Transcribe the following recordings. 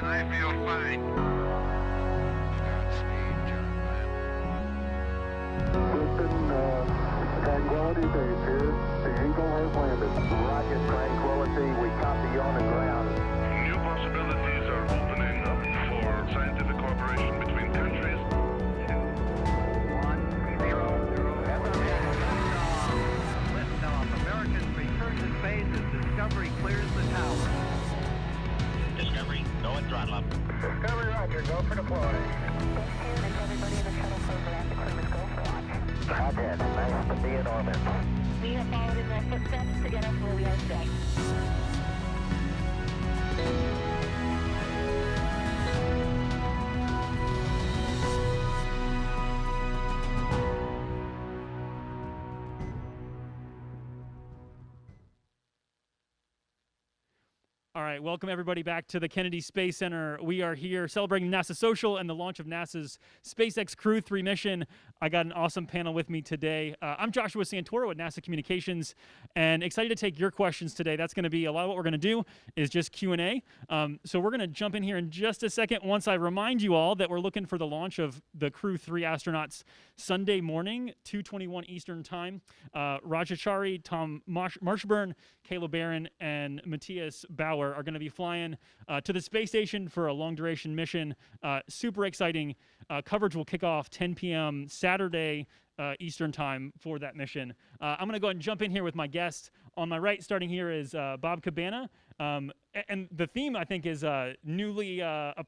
I feel fine. Godspeed, John Glenn. Tranquility Base here. The Eagle has landed. Rocket Tranquility, we copy you on the ground. New possibilities are opening up for scientific cooperation between countries. 1-0. Liftoff. Americans return to space as Discovery clears the tower. Discovery, go and throttle up. Discovery, roger. Go for deploy. Everybody in the shuttle program, the crew is go for launch. Hothead, nice to be in orbit. We have followed in their footsteps to get us where we are today. All right, welcome everybody back to the Kennedy Space Center. We are here celebrating NASA Social and the launch of NASA's SpaceX Crew 3 mission. I got an awesome panel with me today. I'm Joshua Santoro at NASA Communications, and excited to take your questions today. That's going to be a lot of what we're going to do is just Q&A. So we're going to jump in here in just a second once I remind you all that we're looking for the launch of the Crew 3 astronauts Sunday morning, 2:21 Eastern Time. Rajachari, Tom Marshburn, Caleb Barron, and Matthias Bauer are going to be flying to the space station for a long-duration mission. Super exciting. Coverage will kick off 10 p.m. Saturday Eastern Time for that mission. I'm going to go ahead and jump in here with my guests. On my right, starting here, is Bob Cabana. And the theme, I think, is newly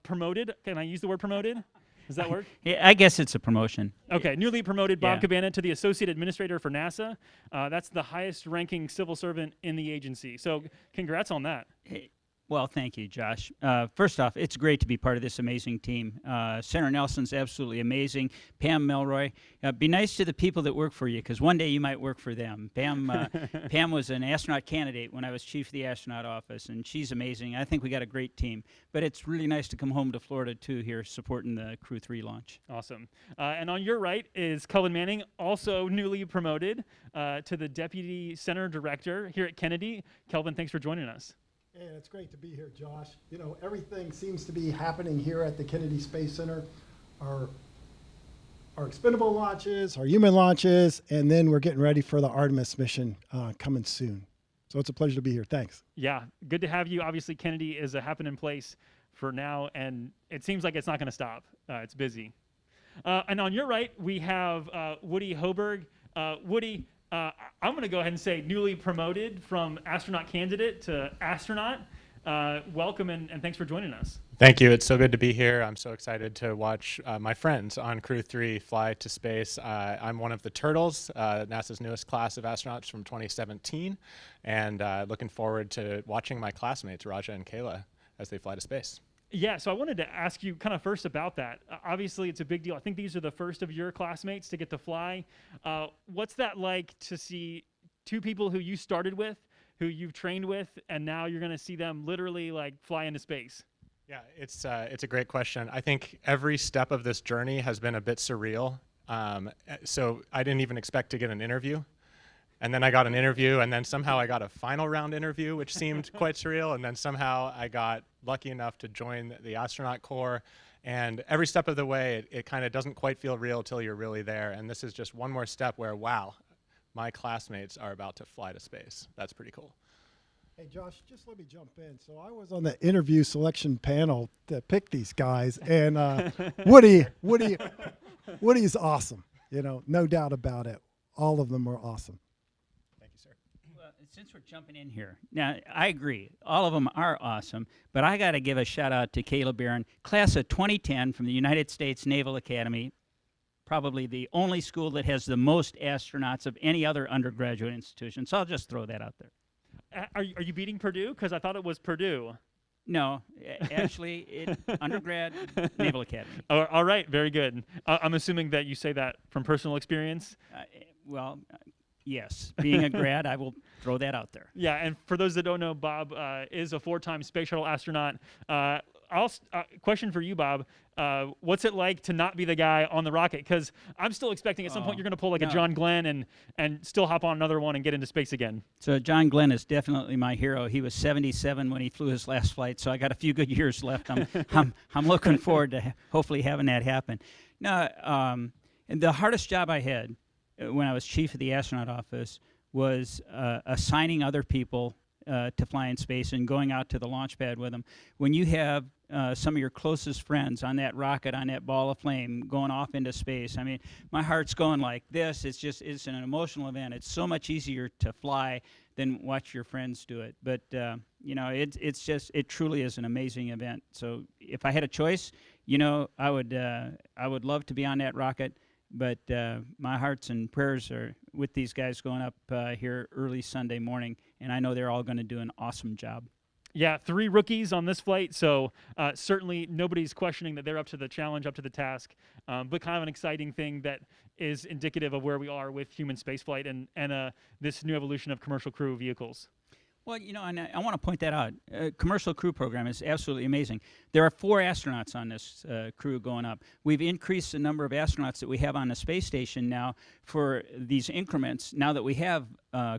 promoted. Can I use the word promoted? Does that work? Yeah, I guess it's a promotion. Okay, newly promoted Bob Yeah. Cabana to the Associate Administrator for NASA. That's the highest-ranking civil servant in the agency. So congrats on that. Well, thank you, Josh. First off, it's great to be part of this amazing team. Senator Nelson's absolutely amazing. Pam Melroy. Be nice to the people that work for you, because one day you might work for them. Pam was an astronaut candidate when I was chief of the astronaut office, and she's amazing. I think we got a great team. But it's really nice to come home to Florida, too, here supporting the Crew 3 launch. Awesome. And on your right is Cullen Manning, also newly promoted to the Deputy Center Director here at Kennedy. Kelvin, thanks for joining us. Hey, it's great to be here, Josh. You know, everything seems to be happening here at the Kennedy Space Center. Our expendable launches, our human launches, and then we're getting ready for the Artemis mission coming soon. So it's a pleasure to be here. Thanks. Yeah, good to have you. Obviously, Kennedy is a happening place for now, and it seems like it's not going to stop. It's busy. And on your right, we have Woody Hoberg. Woody, I'm going to go ahead and say newly promoted from astronaut candidate to astronaut. Welcome and thanks for joining us. Thank you. It's so good to be here. I'm so excited to watch my friends on Crew 3 fly to space. I'm one of the Turtles, NASA's newest class of astronauts from 2017, and looking forward to watching my classmates, Raja and Kayla, as they fly to space. Yeah, so I wanted to ask you kind of first about that. Obviously, it's a big deal. I think these are the first of your classmates to get to fly. What's that like to see two people who you started with, who you've trained with, and now you're going to see them literally like fly into space? Yeah, it's a great question. I think every step of this journey has been a bit surreal. So I didn't even expect to get an interview. And then I got an interview, and then somehow I got a final round interview, which seemed quite surreal. And then somehow I got lucky enough to join the astronaut corps. And every step of the way, it kind of doesn't quite feel real till you're really there. And this is just one more step where, wow, my classmates are about to fly to space. That's pretty cool. Hey, Josh, just let me jump in. So I was on the interview selection panel that picked these guys, and Woody's awesome. You know, no doubt about it. All of them are awesome. Well, since we're jumping in here, now I agree, all of them are awesome, but I got to give a shout out to Caleb Barron, class of 2010 from the United States Naval Academy, probably the only school that has the most astronauts of any other undergraduate institution. So I'll just throw that out there. Are you beating Purdue? Because I thought it was Purdue. No, actually, undergrad, Naval Academy. All right, very good. I'm assuming that you say that from personal experience. Yes, being a grad, I will throw that out there. Yeah, and for those that don't know, Bob is a 4-time space shuttle astronaut. question for you, Bob. What's it like to not be the guy on the rocket? Because I'm still expecting at some point you're going to pull like a no. John Glenn and still hop on another one and get into space again. So John Glenn is definitely my hero. He was 77 when he flew his last flight, so I got a few good years left. I'm looking forward to hopefully having that happen. No, and the hardest job I had when I was chief of the astronaut office was assigning other people to fly in space and going out to the launch pad with them. When you have some of your closest friends on that rocket, on that ball of flame, going off into space, I mean, my heart's going like this. It's an emotional event. It's so much easier to fly than watch your friends do it. But it truly is an amazing event. So if I had a choice, I would love to be on that rocket. But my hearts and prayers are with these guys going up here early Sunday morning, and I know they're all going to do an awesome job. Yeah, 3 rookies on this flight, so certainly nobody's questioning that they're up to the challenge, up to the task, but kind of an exciting thing that is indicative of where we are with human spaceflight and this new evolution of commercial crew vehicles. Well, and I want to point that out. Commercial crew program is absolutely amazing. There are 4 astronauts on this crew going up. We've increased the number of astronauts that we have on the space station now for these increments, now that we have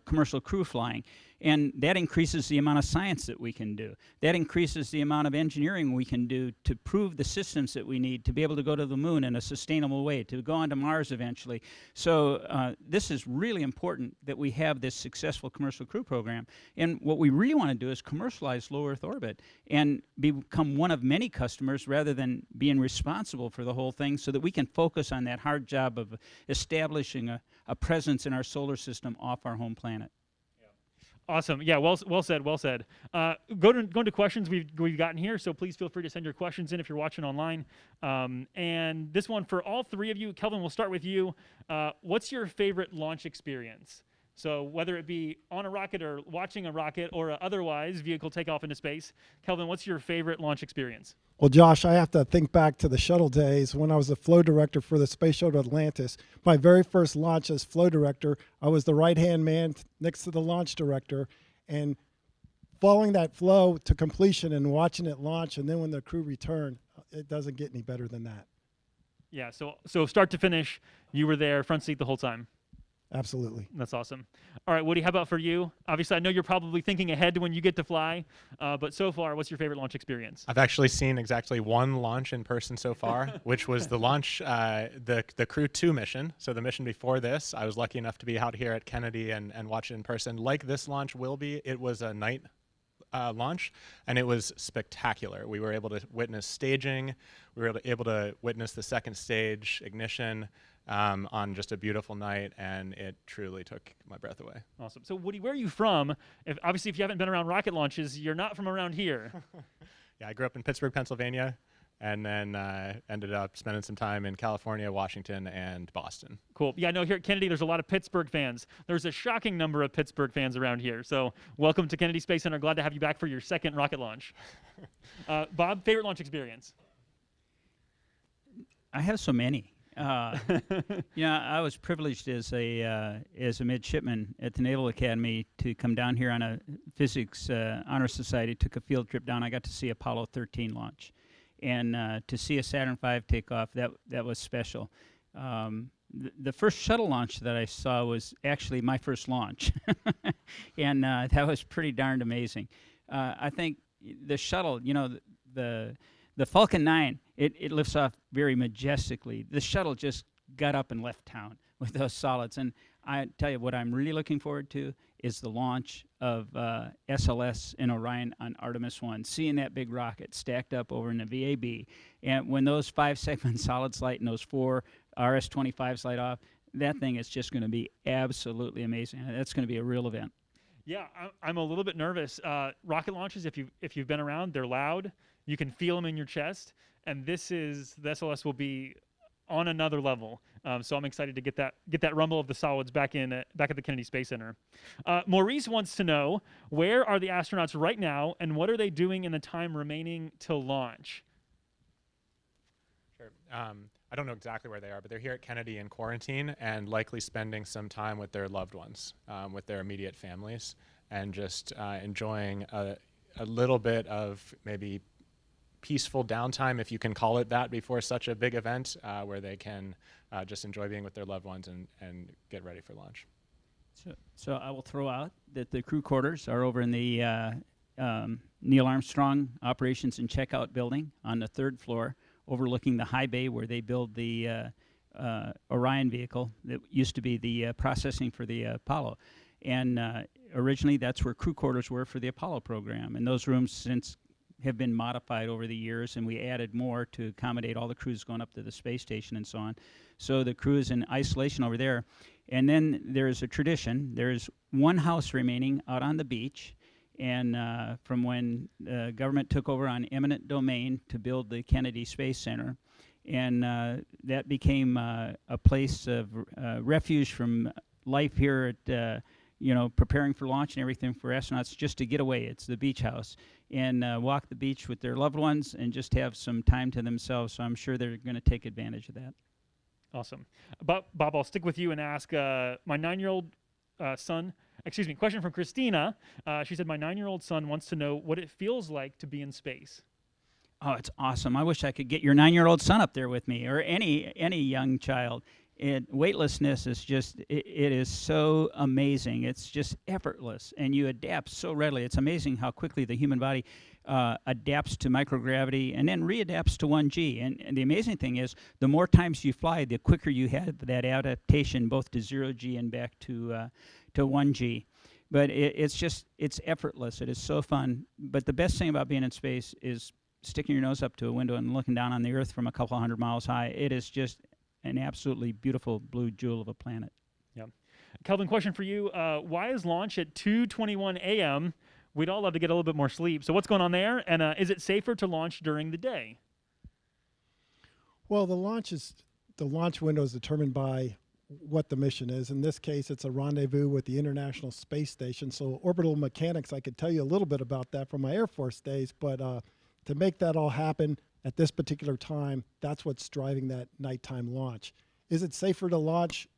commercial crew flying. And that increases the amount of science that we can do. That increases the amount of engineering we can do to prove the systems that we need to be able to go to the moon in a sustainable way, to go onto Mars eventually. So this is really important that we have this successful commercial crew program. And what we really want to do is commercialize low Earth orbit and become one of many customers rather than being responsible for the whole thing, so that we can focus on that hard job of establishing a presence in our solar system off our home planet. Awesome. Yeah, well said, well said. Going to questions we've gotten here, so please feel free to send your questions in if you're watching online. And this one for all 3 of you. Kelvin, we'll start with you. What's your favorite launch experience? So whether it be on a rocket or watching a rocket or a otherwise vehicle take off into space, Kelvin, what's your favorite launch experience? Well, Josh, I have to think back to the shuttle days when I was the flow director for the Space Shuttle Atlantis. My very first launch as flow director, I was the right-hand man next to the launch director, and following that flow to completion and watching it launch, and then when the crew returned, it doesn't get any better than that. Yeah, so start to finish, you were there, front seat the whole time. Absolutely. That's awesome. All right, Woody, how about for you? Obviously, I know you're probably thinking ahead to when you get to fly, but so far, what's your favorite launch experience? I've actually seen exactly 1 launch in person so far, which was the launch, the Crew 2 mission. So the mission before this, I was lucky enough to be out here at Kennedy and watch it in person. Like this launch will be, it was a night launch, and it was spectacular. We were able to witness staging. We were able to witness the second stage ignition on just a beautiful night, and it truly took my breath away. Awesome. So, Woody, where are you from? Obviously, if you haven't been around rocket launches, you're not from around here. Yeah, I grew up in Pittsburgh, Pennsylvania, and then ended up spending some time in California, Washington, and Boston. Cool. Yeah, I know here at Kennedy, there's a lot of Pittsburgh fans. There's a shocking number of Pittsburgh fans around here. So, welcome to Kennedy Space Center. Glad to have you back for your 2nd rocket launch. Bob, favorite launch experience? I have so many. I was privileged as a midshipman at the Naval Academy to come down here on a physics honor society. Took a field trip down. I got to see Apollo 13 launch, and to see a Saturn V take off, that was special. The first shuttle launch that I saw was actually my first launch, and that was pretty darned amazing. I think the shuttle, the Falcon 9, it lifts off very majestically. The shuttle just got up and left town with those solids. And I tell you what I'm really looking forward to is the launch of SLS and Orion on Artemis 1, seeing that big rocket stacked up over in the VAB. And when those 5-segment solids light and those 4 RS-25s light off, that thing is just going to be absolutely amazing. That's going to be a real event. Yeah, I'm a little bit nervous. Rocket launches, if you've been around, they're loud. You can feel them in your chest, and the SLS will be on another level. So I'm excited to get that rumble of the solids back at the Kennedy Space Center. Maurice wants to know, where are the astronauts right now, and what are they doing in the time remaining till launch? Sure. I don't know exactly where they are, but they're here at Kennedy in quarantine and likely spending some time with their loved ones, with their immediate families, and just enjoying a little bit of maybe peaceful downtime, if you can call it that, before such a big event, where they can just enjoy being with their loved ones and get ready for launch. So I will throw out that the crew quarters are over in the Neil Armstrong Operations and Checkout Building on the 3rd floor, overlooking the high bay where they build the Orion vehicle that used to be the processing for the Apollo. And originally that's where crew quarters were for the Apollo program. And those rooms since have been modified over the years, and we added more to accommodate all the crews going up to the space station and so on. So the crew is in isolation over there. And then there's a tradition. There's one house remaining out on the beach, and from when the government took over on eminent domain to build the Kennedy Space Center. And that became a place of refuge from life here at, preparing for launch and everything for astronauts, just to get away. It's the beach house. And walk the beach with their loved ones and just have some time to themselves. So I'm sure they're going to take advantage of that. Awesome. Bob, I'll stick with you and ask my 9-year-old son, question from Christina. She said, my 9-year-old son wants to know what it feels like to be in space. Oh, it's awesome. I wish I could get your 9-year-old son up there with me, or any young child. Weightlessness is just, it is so amazing. It's just effortless, and you adapt so readily. It's amazing how quickly the human body adapts to microgravity and then readapts to 1G. And the amazing thing is, the more times you fly, the quicker you have that adaptation both to 0G and back to 1G. But it's effortless. It is so fun. But the best thing about being in space is sticking your nose up to a window and looking down on the Earth from a couple hundred miles high. It is just an absolutely beautiful blue jewel of a planet. Yeah. Kelvin, question for you. Why is launch at 2:21 a.m.? We'd all love to get a little bit more sleep. So what's going on there? And is it safer to launch during the day? Well, the launch window is determined by what the mission is. In this case, it's a rendezvous with the International Space Station. So orbital mechanics, I could tell you a little bit about that from my Air Force days, but to make that all happen at this particular time, that's what's driving that nighttime launch. Is it safer to launch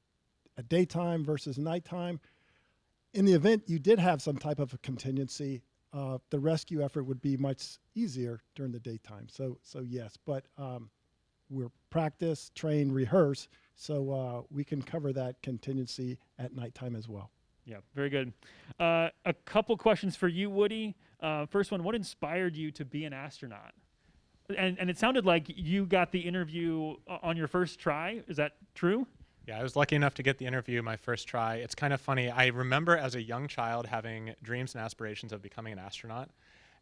at daytime versus nighttime? In the event you did have some type of a contingency, the rescue effort would be much easier during the daytime. So yes, but we're practice, train, rehearse, so we can cover that contingency at nighttime as well. Yeah, very good. A couple questions for you, Woody. First one, what inspired you to be an astronaut? And it sounded like you got the interview on your first try. Is that true? Yeah, I was lucky enough to get the interview my first try. It's kind of funny. I remember as a young child having dreams and aspirations of becoming an astronaut.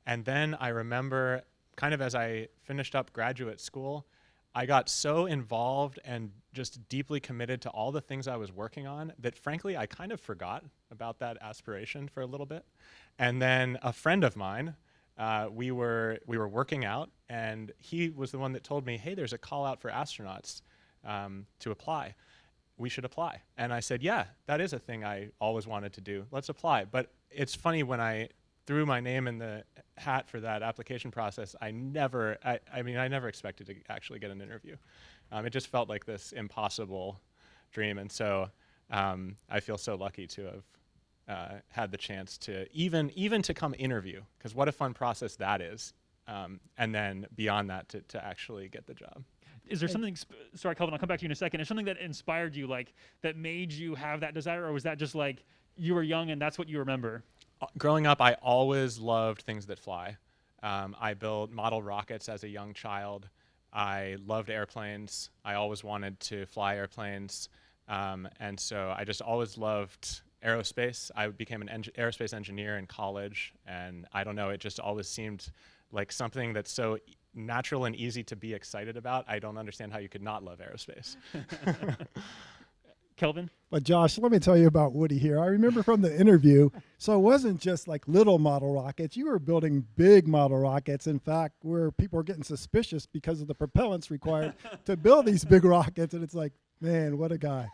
And then I remember kind of as I finished up graduate school, I got so involved and just deeply committed to all the things I was working on that frankly, I kind of forgot about that aspiration for a little bit. And then a friend of mine, we were working out, and he was the one that told me, hey, there's a call out for astronauts to apply. We should apply. And I said, yeah, that is a thing I always wanted to do. Let's apply. But it's funny, when I threw my name in the hat for that application process, I never expected to actually get an interview. It just felt like this impossible dream. And so I feel so lucky to have had the chance to even to come interview, because what a fun process that is. And then beyond that, to actually get the job. Is there something, sorry, Kelvin, I'll come back to you in a second. Is something that inspired you, like that made you have that desire, or was that just like you were young and that's what you remember? Growing up, I always loved things that fly. I built model rockets as a young child. I loved airplanes. I always wanted to fly airplanes. And so I just always loved aerospace. I became an aerospace engineer in college, and I don't know, it just always seemed like something that's so natural and easy to be excited about. I don't understand how you could not love aerospace. Kelvin? But Josh, let me tell you about Woody here. I remember from the interview, so it wasn't just like little model rockets. You were building big model rockets. In fact, where people were getting suspicious because of the propellants required to build these big rockets. And it's like, man, what a guy.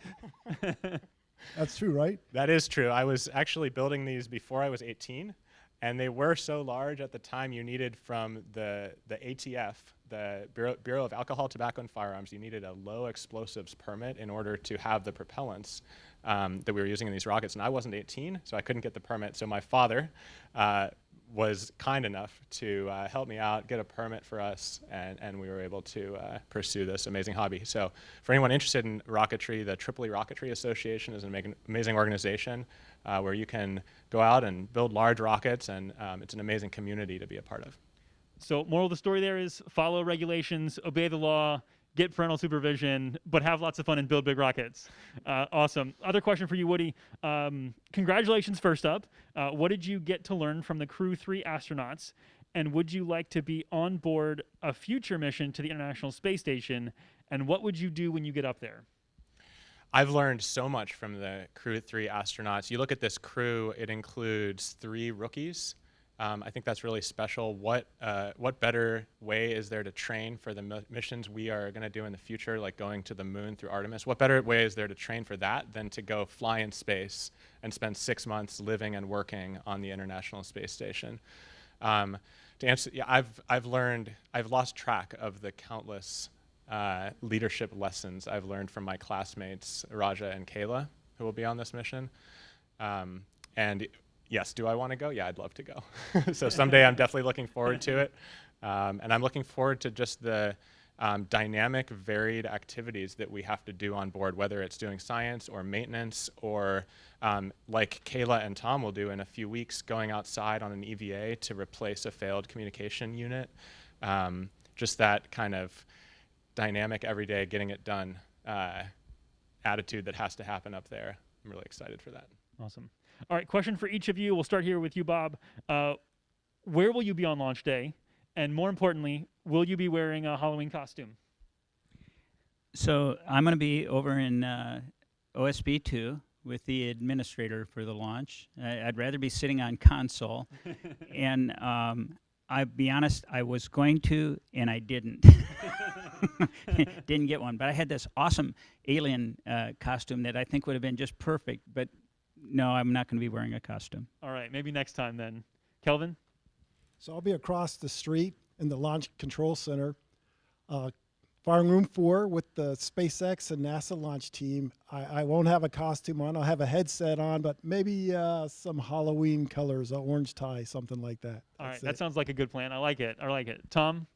That's true, right? That is true. I was actually building these before I was 18. And they were so large at the time, you needed from the ATF, the Bureau of Alcohol, Tobacco, and Firearms, you needed a low explosives permit in order to have the propellants that we were using in these rockets. And I wasn't 18, so I couldn't get the permit. So my father was kind enough to help me out, get a permit for us, and we were able to pursue this amazing hobby. So for anyone interested in rocketry, the Tripoli Rocketry Association is an amazing organization where you can go out and build large rockets, and it's an amazing community to be a part of. So moral of the story there is follow regulations, obey the law, get parental supervision, but have lots of fun and build big rockets. Awesome. Other question for you, Woody. Congratulations first up. What did you get to learn from the Crew 3 astronauts? And would you like to be on board a future mission to the International Space Station? And what would you do when you get up there? I've learned so much from the Crew 3 astronauts. You look at this crew, it includes 3 rookies. I think that's really special. What better way is there to train for the missions we are going to do in the future, like going to the moon through Artemis? What better way is there to train for that than to go fly in space and spend 6 months living and working on the International Space Station? To answer, yeah, I've lost track of the countless leadership lessons I've learned from my classmates, Raja and Kayla, who will be on this mission. And yes, do I want to go? Yeah, I'd love to go. So someday I'm definitely looking forward to it. And I'm looking forward to just the dynamic, varied activities that we have to do on board, whether it's doing science or maintenance or like Kayla and Tom will do in a few weeks, going outside on an EVA to replace a failed communication unit. Just that kind of dynamic, everyday, getting it done attitude that has to happen up there. I'm really excited for that. Awesome. All right, question for each of you. We'll start here with you, Bob. Where will you be on launch day? And more importantly, will you be wearing a Halloween costume? So I'm going to be over in OSB 2 with the administrator for the launch. I'd rather be sitting on console. And I'll be honest, I was going to, and I didn't. Didn't get one. But I had this awesome alien costume that I think would have been just perfect. But no, I'm not going to be wearing a costume. All right, maybe next time then. Kelvin? So I'll be across the street in the Launch Control Center, firing room 4 with the SpaceX and NASA launch team. I won't have a costume on. I'll have a headset on, but maybe some Halloween colors, an orange tie, something like that. All right, that sounds like a good plan. I like it. I like it. Tom?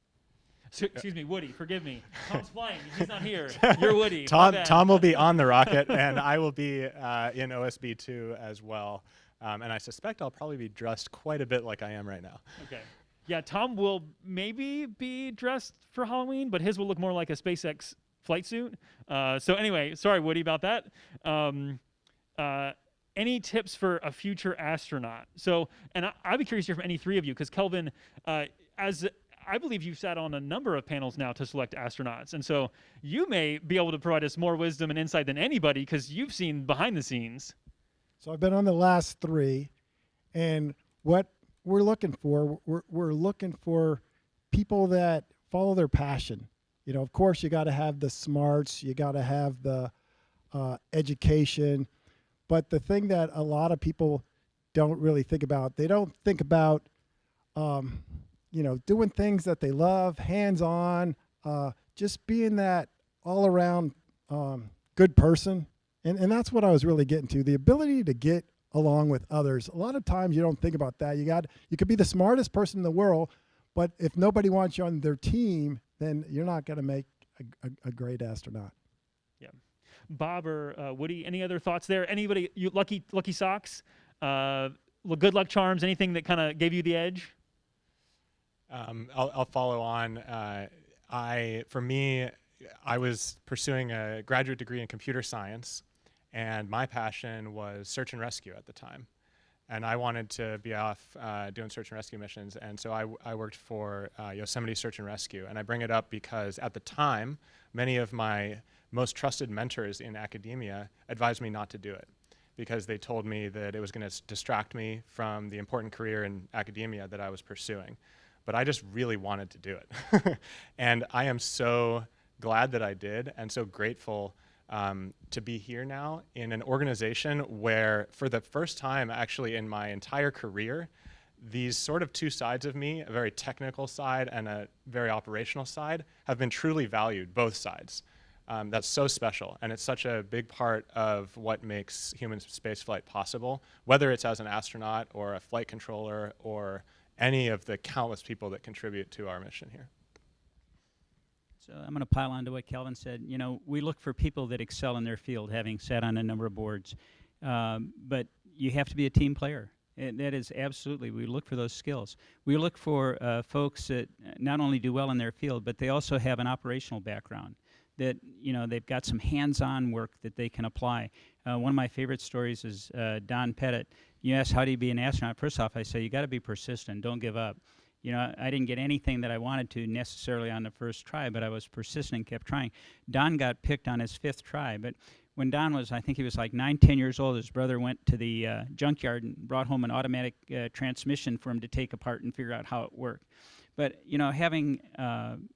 Excuse me, Woody, forgive me. Tom's flying. He's not here. You're Woody. Tom will be on the rocket, and I will be in OSB 2 as well. And I suspect I'll probably be dressed quite a bit like I am right now. Okay. Yeah, Tom will maybe be dressed for Halloween, but his will look more like a SpaceX flight suit. So anyway, sorry, Woody, about that. Any tips for a future astronaut? So, and I'd be curious to hear from any 3 of you, because Kelvin, as I believe you've sat on a number of panels now to select astronauts. And so you may be able to provide us more wisdom and insight than anybody because you've seen behind the scenes. So I've been on the last 3, and what we're looking for, we're looking for people that follow their passion. You know, of course, you got to have the smarts, you got to have the education, but the thing that a lot of people don't really think about, they don't think about you know, doing things that they love, hands-on, just being that all-around good person. And that's what I was really getting to, the ability to get along with others. A lot of times you don't think about that. You could be the smartest person in the world, but if nobody wants you on their team, then you're not going to make a great astronaut. Yeah. Bob or Woody, any other thoughts there? Anybody, you lucky socks, good luck charms, anything that kind of gave you the edge? I'll follow on. For me, I was pursuing a graduate degree in computer science, and my passion was search and rescue at the time. And I wanted to be off doing search and rescue missions, and so I worked for Yosemite Search and Rescue. And I bring it up because at the time, many of my most trusted mentors in academia advised me not to do it, because they told me that it was going to distract me from the important career in academia that I was pursuing. But I just really wanted to do it. And I am so glad that I did, and so grateful to be here now in an organization where, for the first time actually in my entire career, these sort of 2 sides of me, a very technical side and a very operational side, have been truly valued, both sides. That's so special, and it's such a big part of what makes human spaceflight possible, whether it's as an astronaut or a flight controller or any of the countless people that contribute to our mission here. So I'm going to pile on to what Kelvin said. You know, we look for people that excel in their field, having sat on a number of boards. But you have to be a team player. And that is absolutely, we look for those skills. We look for folks that not only do well in their field, but they also have an operational background, that, you know, they've got some hands-on work that they can apply. One of my favorite stories is Don Pettit. You ask, how do you be an astronaut? First off, I say, you got to be persistent. Don't give up. You know, I didn't get anything that I wanted to necessarily on the first try, but I was persistent and kept trying. Don got picked on his 5th try, but when Don was, I think he was like 9, 10 years old, his brother went to the junkyard and brought home an automatic transmission for him to take apart and figure out how it worked. But, you know, having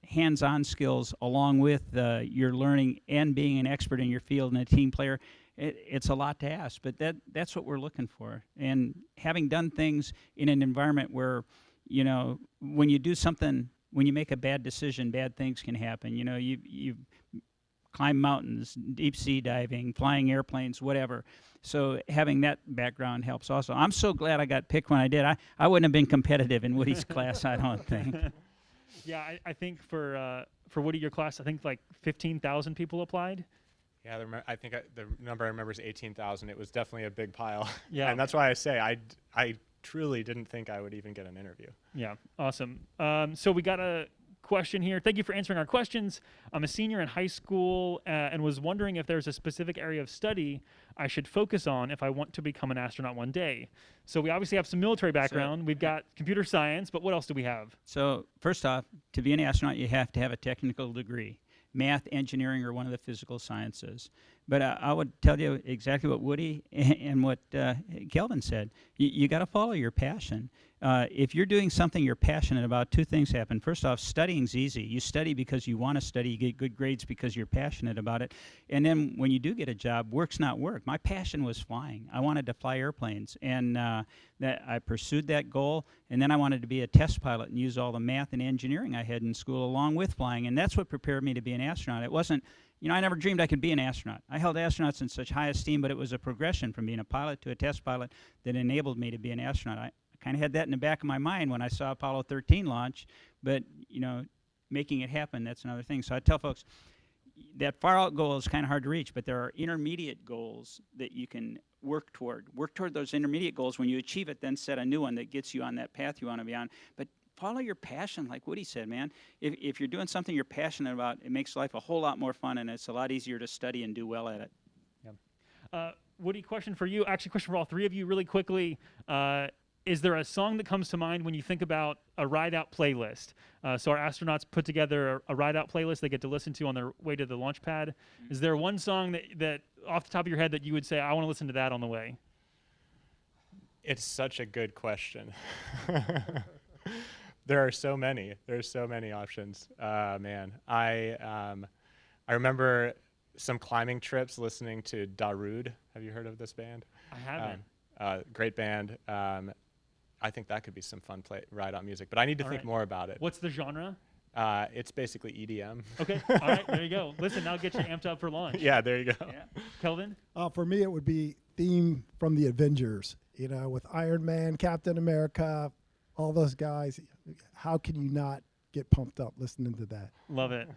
hands-on skills along with your learning and being an expert in your field and a team player, it's a lot to ask, but that's what we're looking for. And having done things in an environment where, you know, when you do something, when you make a bad decision, bad things can happen. You know, you climb mountains, deep sea diving, flying airplanes, whatever. So having that background helps also. I'm so glad I got picked when I did. I wouldn't have been competitive in Woody's class, I don't think. Yeah, I think for Woody, your class, I think like 15,000 people applied. Yeah, I think the number I remember is 18,000. It was definitely a big pile. Yeah. And that's why I say I truly didn't think I would even get an interview. Yeah, awesome. So we got a question here. Thank you for answering our questions. I'm a senior in high school and was wondering if there's a specific area of study I should focus on if I want to become an astronaut one day. So we obviously have some military background. We've got computer science, but what else do we have? So first off, to be an astronaut, you have to have a technical degree. Math, engineering, or one of the physical sciences. But I would tell you exactly what Woody and what Kelvin said. You got to follow your passion. If you're doing something you're passionate about, 2 things happen. First off, studying's easy. You study because you want to study. You get good grades because you're passionate about it. And then when you do get a job, work's not work. My passion was flying. I wanted to fly airplanes, and that I pursued that goal. And then I wanted to be a test pilot and use all the math and engineering I had in school along with flying. And that's what prepared me to be an astronaut. It wasn't, you know, I never dreamed I could be an astronaut. I held astronauts in such high esteem, but it was a progression from being a pilot to a test pilot that enabled me to be an astronaut. I kind of had that in the back of my mind when I saw Apollo 13 launch, but, you know, making it happen, that's another thing. So I tell folks, that far out goal is kind of hard to reach, but there are intermediate goals that you can work toward. Work toward those intermediate goals. When you achieve it, then set a new one that gets you on that path you want to be on. But follow your passion, like Woody said, man. If you're doing something you're passionate about, it makes life a whole lot more fun, and it's a lot easier to study and do well at it. Yeah. Woody, question for you. Actually, question for all 3 of you really quickly. Is there a song that comes to mind when you think about a ride-out playlist? So our astronauts put together a ride-out playlist they get to listen to on their way to the launch pad. Is there one song that off the top of your head that you would say, I want to listen to that on the way? It's such a good question. There are so many. There's so many options. Man, I remember some climbing trips listening to Darude. Have you heard of this band? I haven't. Great band. I think that could be some fun ride-out music, but I need to think more about it. What's the genre? It's basically EDM. Okay, all right, there you go. Listen, now get you amped up for launch. Yeah, there you go. Yeah. Kelvin? For me, it would be theme from the Avengers, you know, with Iron Man, Captain America, all those guys. How can you not get pumped up listening to that? Love it.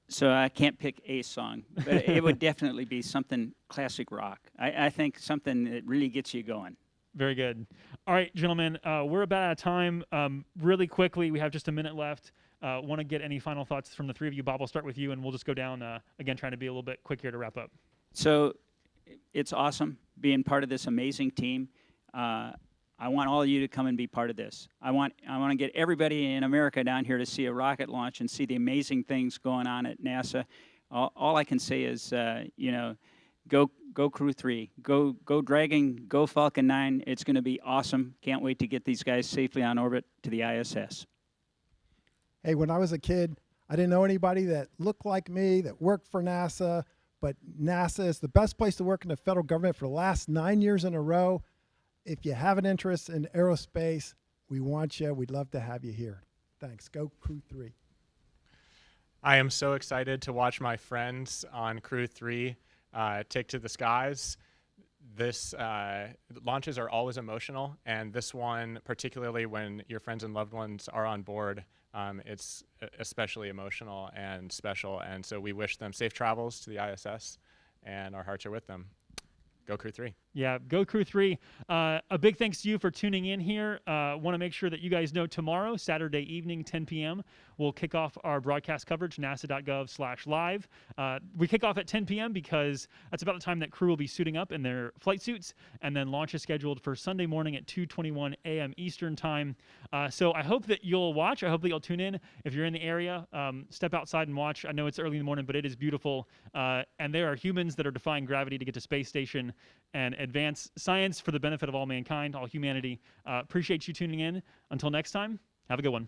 So I can't pick a song, but it would definitely be something classic rock. I think something that really gets you going. Very good. All right, gentlemen, we're about out of time. Really quickly, we have just a minute left. Want to get any final thoughts from the 3 of you? Bob, I'll start with you, and we'll just go down, again, trying to be a little bit quick here to wrap up. So it's awesome being part of this amazing team. I want all of you to come and be part of this. I want to get everybody in America down here to see a rocket launch and see the amazing things going on at NASA. All I can say is, you know, go Crew 3, go Dragon, go Falcon 9. It's going to be awesome. Can't wait to get these guys safely on orbit to the ISS. Hey, when I was a kid, I didn't know anybody that looked like me, that worked for NASA, but NASA is the best place to work in the federal government for the last 9 years in a row. If you have an interest in aerospace, we want you. We'd love to have you here. Thanks. Go Crew 3. I am so excited to watch my friends on Crew 3 take to the skies. this launches are always emotional, and this one, particularly when your friends and loved ones are on board, it's especially emotional and special. And so we wish them safe travels to the ISS, and our hearts are with them. Go Crew 3. Yeah, go Crew 3. A big thanks to you for tuning in here. Want to make sure that you guys know tomorrow, Saturday evening, 10 p.m., we'll kick off our broadcast coverage, nasa.gov/live. We kick off at 10 p.m. because that's about the time that crew will be suiting up in their flight suits, and then launch is scheduled for Sunday morning at 2:21 a.m. Eastern Time. So I hope that you'll watch. I hope that you'll tune in. If you're in the area, step outside and watch. I know it's early in the morning, but it is beautiful. And there are humans that are defying gravity to get to space station and advance science for the benefit of all mankind, all humanity. Appreciate you tuning in. Until next time, have a good one.